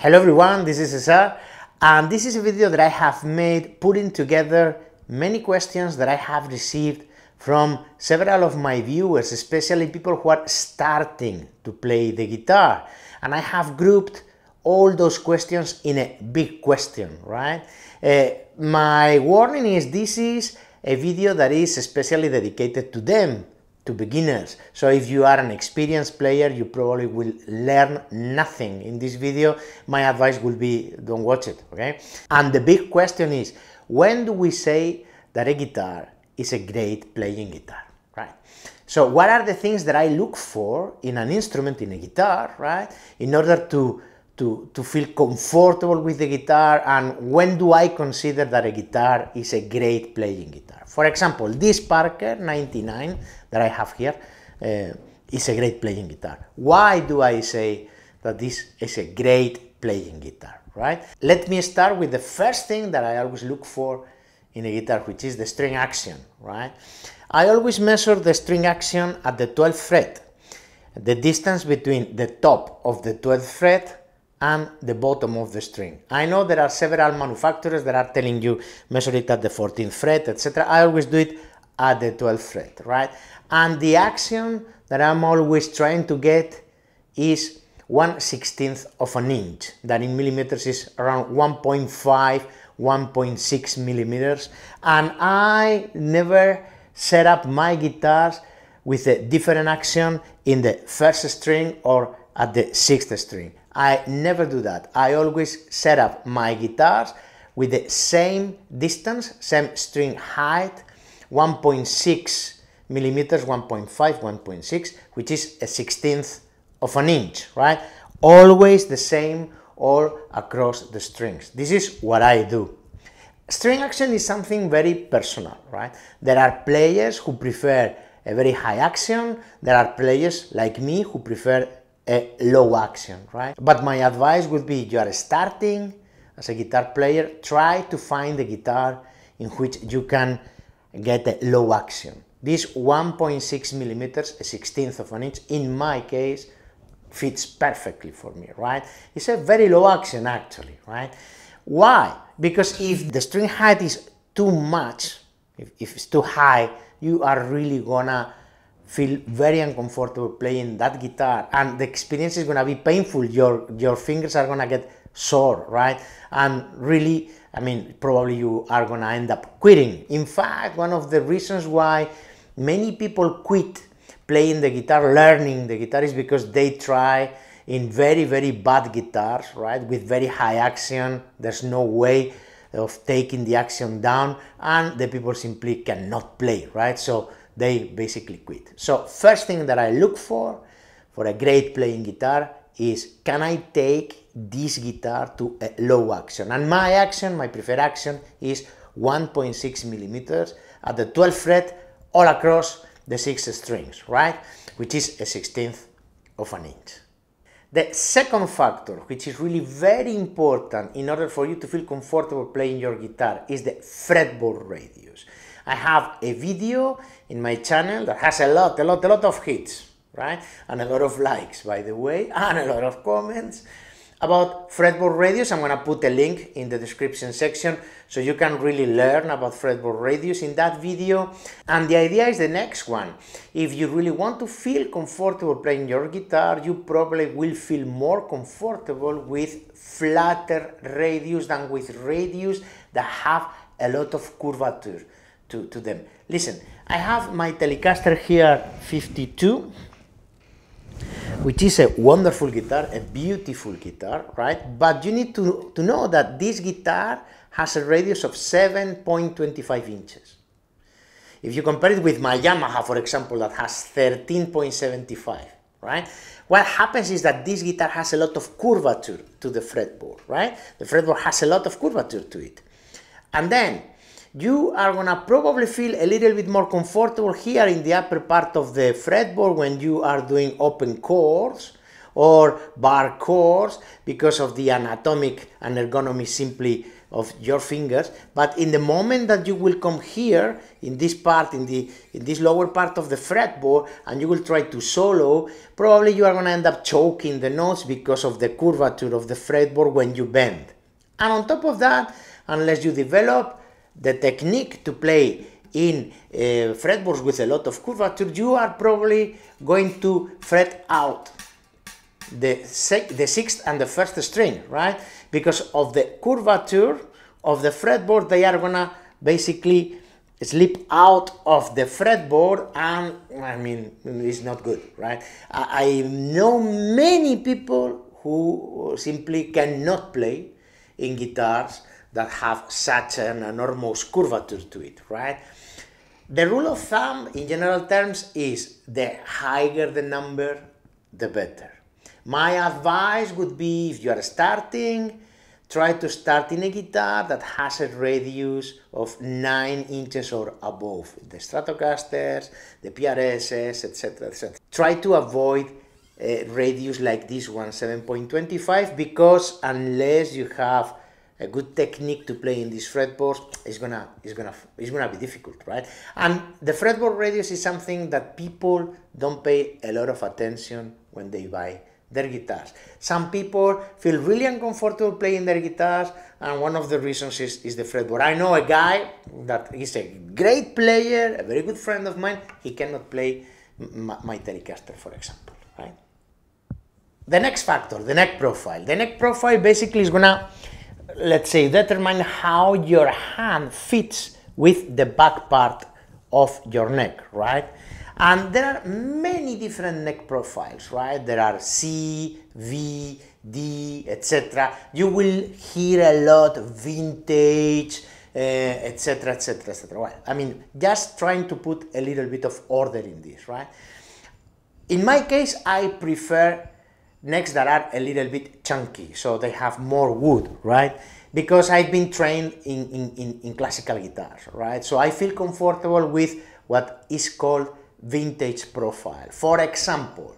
Hello everyone, this is Cesar, and this is a video that I have made putting together many questions that I have received from several of my viewers, especially people who are starting to play the guitar. And I have grouped all those questions in a big question, right? My warning is this is a video that is especially dedicated to them, to beginners. So if you are an experienced player, you probably will learn nothing in this video. My advice will be don't watch it, okay? And the big question is, when do we say that a guitar is a great playing guitar, right? So what are the things that I look for in an instrument, in a guitar, right? In order to feel comfortable with the guitar, and when do I consider that a guitar is a great playing guitar? For example, this Parker 99 that I have here is a great playing guitar. Why do I say that this is a great playing guitar, right? Let me start with the first thing that I always look for in a guitar, which is the string action, right? I always measure the string action at the 12th fret, the distance between the top of the 12th fret and the bottom of the string. I know there are several manufacturers that are telling you measure it at the 14th fret, etc. I always do it at the 12th fret, right? And the action that I'm always trying to get is 1/16th of an inch. That in millimeters is around 1.5, 1.6 millimeters. And I never set up my guitars with a different action in the first string or at the 6th string. I never do that. I always set up my guitars with the same distance, same string height, 1.6 millimeters, 1.5, 1.6, which is a 16th of an inch, right? Always the same all across the strings. This is what I do. String action is something very personal, right? There are players who prefer a very high action. There are players like me who prefer a low action, right? But my advice would be, you are starting as a guitar player, try to find a guitar in which you can get a low action. This 1.6 millimeters, a 16th of an inch, in my case, fits perfectly for me, right? It's a very low action actually, right? Why? Because if the string height is too much, if it's too high, you are really gonna feel very uncomfortable playing that guitar, and the experience is gonna be painful. Your fingers are gonna get sore, right? And really, I mean, probably you are gonna end up quitting. In fact, one of the reasons why many people quit playing the guitar, learning the guitar, is because they try in very, very bad guitars, right? With very high action, there's no way of taking the action down, and the people simply cannot play, right? So they basically quit. So first thing that I look for a great playing guitar is, can I take this guitar to a low action? And my action, my preferred action, is 1.6 millimeters at the 12th fret all across the 6 strings, right? Which is a 16th of an inch. The second factor, which is really very important in order for you to feel comfortable playing your guitar, is the fretboard radius. I have a video in my channel that has a lot of hits, right? And a lot of likes, by the way, and a lot of comments about fretboard radius. I'm gonna put a link in the description section so you can really learn about fretboard radius in that video. And the idea is the next one. If you really want to feel comfortable playing your guitar, you probably will feel more comfortable with flatter radius than with radius that have a lot of curvature to them. Listen, I have my Telecaster here 52, which is a wonderful guitar, a beautiful guitar, right? But you need to know that this guitar has a radius of 7.25 inches. If you compare it with my Yamaha, for example, that has 13.75, right? What happens is that this guitar has a lot of curvature to the fretboard, right? The fretboard has a lot of curvature to it. And then you are gonna probably feel a little bit more comfortable here in the upper part of the fretboard when you are doing open chords or bar chords, because of the anatomic and ergonomy simply of your fingers, but in the moment that you will come here in this part, in this lower part of the fretboard, and you will try to solo, probably you are going to end up choking the notes because of the curvature of the fretboard when you bend. And on top of that, unless you develop the technique to play in fretboards with a lot of curvature, you are probably going to fret out the sixth and the first string, right? Because of the curvature of the fretboard, they are gonna basically slip out of the fretboard, and I mean, it's not good, right? I know many people who simply cannot play in guitars that have such an enormous curvature to it, right? The rule of thumb in general terms is the higher the number, the better. My advice would be, if you are starting, try to start in a guitar that has a radius of 9 inches or above. The Stratocasters, the PRSs, etc., etc. Try to avoid a radius like this one, 7.25, because unless you have a good technique to play in these fretboards, it's gonna be difficult, right? And the fretboard radius is something that people don't pay a lot of attention when they buy their guitars. Some people feel really uncomfortable playing their guitars, and one of the reasons is the fretboard. I know a guy that is a great player, a very good friend of mine. He cannot play my Telecaster, for example, right? The next factor, the neck profile. The neck profile basically is gonna, let's say, determine how your hand fits with the back part of your neck, right? And there are many different neck profiles, right? There are C, V, D, etc. You will hear a lot vintage, etc., etc., etc. Well, I mean, just trying to put a little bit of order in this, right? In my case, I prefer necks that are a little bit chunky, so they have more wood, right? Because I've been trained in classical guitars, right? So I feel comfortable with what is called vintage profile. For example,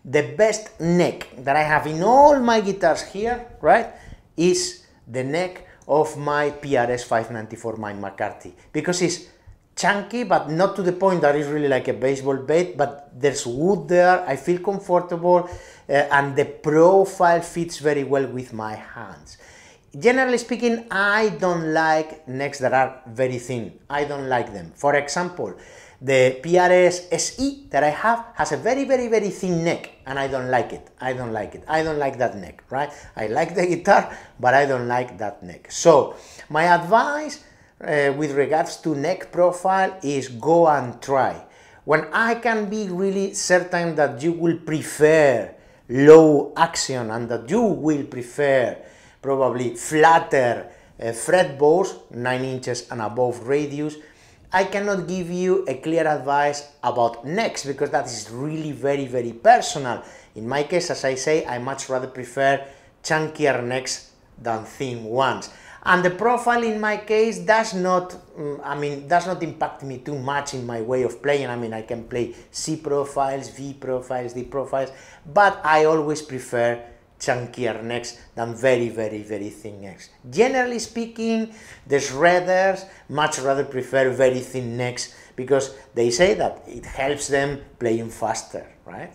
the best neck that I have in all my guitars here, right, is the neck of my PRS 594 Mike McCarthy, because it's chunky, but not to the point that it's really like a baseball bat, but there's wood there, I feel comfortable, and the profile fits very well with my hands. Generally speaking, I don't like necks that are very thin. I don't like them. For example, the PRS SE that I have has a very, very, very thin neck, and I don't like it. I don't like it. I don't like that neck, right? I like the guitar, but I don't like that neck. So my advice with regards to neck profile is go and try. When I can be really certain that you will prefer low action and that you will prefer probably flatter fretboards, 9 inches and above radius, I cannot give you a clear advice about necks, because that is really very, very personal. In my case, as I say, I much rather prefer chunkier necks than thin ones. And the profile in my case does not impact me too much in my way of playing. I mean, I can play C profiles, V profiles, D profiles, but I always prefer chunkier necks than very, very, very thin necks. Generally speaking, the shredders much rather prefer very thin necks because they say that it helps them playing faster, right?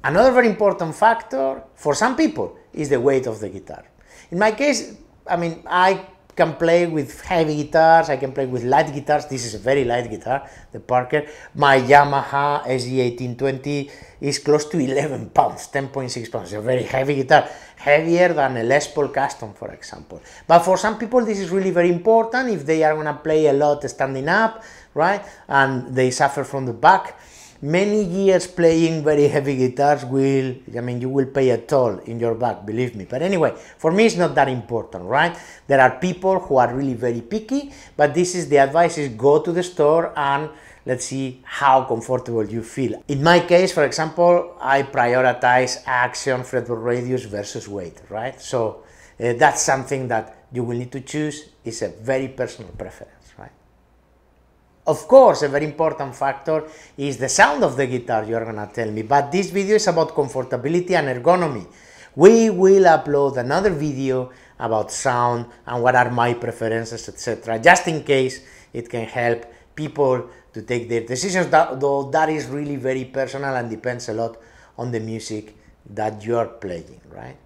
Another very important factor for some people is the weight of the guitar. In my case, I mean, I can play with heavy guitars, I can play with light guitars. This is a very light guitar, the Parker. My Yamaha SG1820 is close to 11 pounds, 10.6 pounds. It's a very heavy guitar, heavier than a Les Paul Custom, for example. But for some people, this is really very important if they are gonna play a lot standing up, right? And they suffer from the back. Many years playing very heavy guitars you will pay a toll in your back, believe me. But anyway, for me it's not that important, right? There are people who are really very picky, but this is the advice: is go to the store and let's see how comfortable you feel. In my case, for example, I prioritize action, fretboard radius versus weight, right? So that's something that you will need to choose. It's a very personal preference. Of course, a very important factor is the sound of the guitar, you're gonna tell me, but this video is about comfortability and ergonomy. We will upload another video about sound and what are my preferences, etc. Just in case it can help people to take their decisions, though that is really very personal and depends a lot on the music that you are playing, right?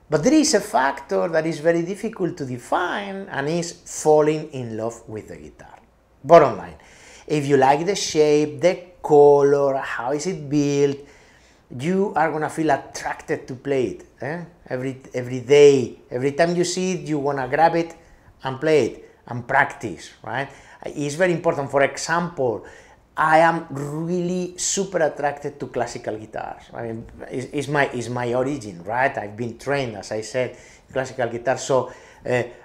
But there is a factor that is very difficult to define, and is falling in love with the guitar. Bottom line, if you like the shape, the color, how is it built, you are gonna feel attracted to play it. Every day, every time you see it, you wanna grab it and play it and practice, right? It's very important. For example, I am really super attracted to classical guitars. I mean, it's my origin, right? I've been trained, as I said, classical guitar, so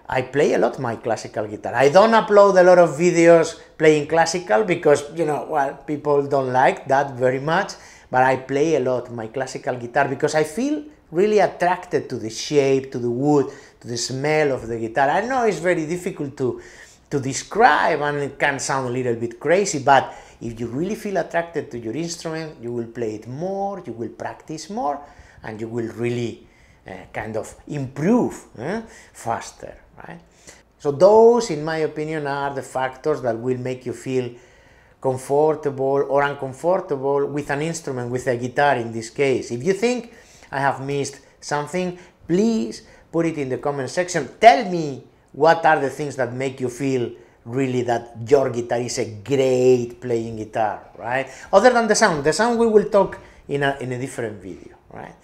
I play a lot my classical guitar. I don't upload a lot of videos playing classical because, you know, well, people don't like that very much, but I play a lot my classical guitar because I feel really attracted to the shape, to the wood, to the smell of the guitar. I know it's very difficult to describe, and it can sound a little bit crazy, but if you really feel attracted to your instrument, you will play it more, you will practice more, and you will really kind of improve faster, right? So those, in my opinion, are the factors that will make you feel comfortable or uncomfortable with an instrument, with a guitar in this case. If you think I have missed something, please put it in the comment section. Tell me what are the things that make you feel really that your guitar is a great playing guitar, right? Other than the sound we will talk in a different video, right?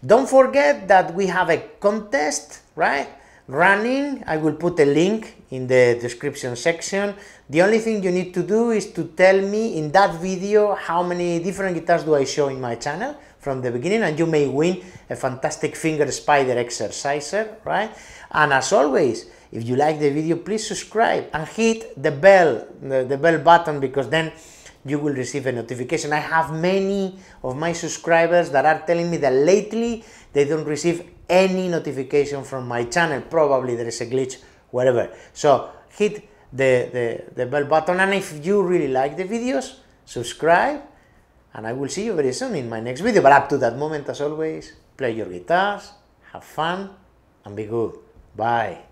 Don't forget that we have a contest, right, running. I will put a link in the description section. The only thing you need to do is to tell me in that video how many different guitars do I show in my channel from the beginning, and you may win a fantastic finger spider exerciser, right? And as always, if you like the video, please subscribe and hit the bell button, because then you will receive a notification. I have many of my subscribers that are telling me that lately they don't receive any notification from my channel. Probably there is a glitch, whatever. So hit the bell button, and if you really like the videos, subscribe, and I will see you very soon in my next video. But up to that moment, as always, play your guitars, have fun, and be good. Bye.